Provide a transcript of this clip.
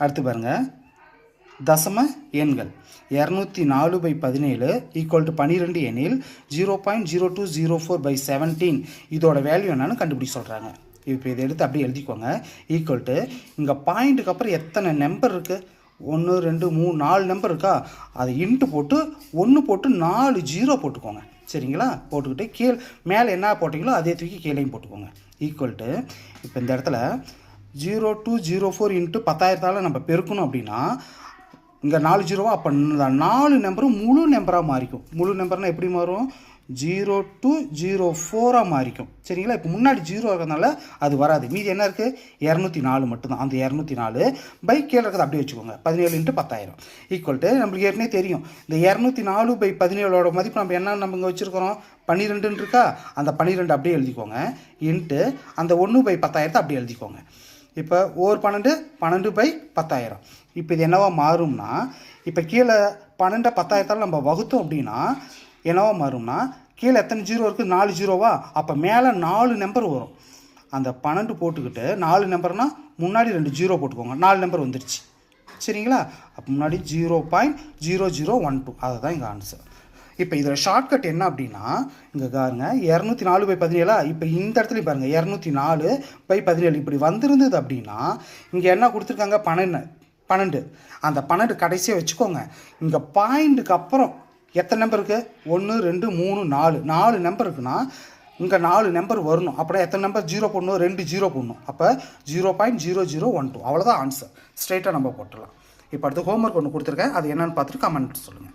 அடுத்து பாருங்கள், தசம எண்கள் 204/17 ஈக்குவல் டு 12 எனில் 0.0204/17 இதோட வேல்யூ என்னன்னு கண்டுபிடிக்க சொல்கிறாங்க. இப்போ இதை எடுத்து அப்படியே எழுதிக்கோங்க. ஈக்குவல் டு இங்கே பாயிண்ட்டுக்கு அப்புறம் எத்தனை நம்பர் இருக்குது? 1 2 3 4 நம்பர் இருக்கா? அதை இன்ட்டு போட்டு 1 போட்டு 4 0 போட்டுக்கோங்க. சரிங்களா? போட்டுக்கிட்டு கீழே மேலே என்ன போட்டிங்களோ அதே தூக்கி கீழேயும் போட்டுக்கோங்க. ஈக்குவல் டு இப்போ இந்த இடத்துல 0204 இன்ட்டு 10,000 நம்ம பெருக்கணும் அப்படின்னா இங்கே 4 0வா, அப்போ 4 நம்பரும் முழு நம்பராக மாறிக்கும். முழு நம்பர்னால் எப்படி மாறும்? 0204 மாறிக்கும். சரிங்களா? இப்போ முன்னாடி 0 இருக்கிறதுனால அது வராது. மீதி என்ன இருக்குது? 204 மட்டும்தான். அந்த 204 பை கீழே இருக்கிறது அப்படியே வச்சுக்கோங்க. 17 இன்ட்டு 10,000 ஈக்குவல் டு நம்மளுக்கு ஏற்கனவே தெரியும். இந்த 204/17 மதிப்பு நம்ம என்ன நம்ம இங்கே வச்சுருக்கிறோம்? 12 இருக்கா? அந்த 12 அப்படியே எழுதிக்கோங்க. இன்ட்டு அந்த 1/10,000 அப்படியே எழுதிக்கோங்க. இப்போ 12 12/10,000. இப்போ இது என்னவா மாறும்னா, இப்போ கீழே 12 10,000 நம்ம வகுத்தோம் அப்படின்னா என்னவா மாறும்னா, கீழே எத்தனை 0 இருக்குது? 4 0வா? அப்போ மேலே 4 நம்பர் வரும். அந்த 12 போட்டுக்கிட்டு 4 நம்பர்னால் முன்னாடி 2 0 போட்டுக்கோங்க. 4 நம்பர் வந்துருச்சு. சரிங்களா? அப்போ முன்னாடி 0.0012 அதுதான் இங்கே ஆன்சர். இப்போ இதோட ஷார்ட்கட் என்ன அப்படின்னா, இங்கே பாருங்க 204/17 இப்போ இந்த இடத்துல பாருங்கள் 204/17 இப்படி வந்திருந்தது அப்படின்னா இங்கே என்ன கொடுத்துருக்காங்க? 12. அந்த 12 கடைசியாக வச்சுக்கோங்க. இங்கே பாயிண்ட்டுக்கு அப்புறம் எத்தனை நம்பர் இருக்குது? 1 2 3 4 நம்பர் இருக்குன்னா இங்கே 4 நம்பர் வரணும். அப்புறம் எத்தனை நம்பர் 0 போடணும்? 2 0 போடணும். அப்போ 0.0012 அவ்வளோதான் ஆன்சர். ஸ்ட்ரைட்டாக நம்ம போட்டுடலாம். இப்போ அடுத்து ஹோம்ஒர்க் ஒன்று கொடுத்துருக்கேன். அது என்னென்னு பார்த்துட்டு கமெண்ட் சொல்லுங்கள்.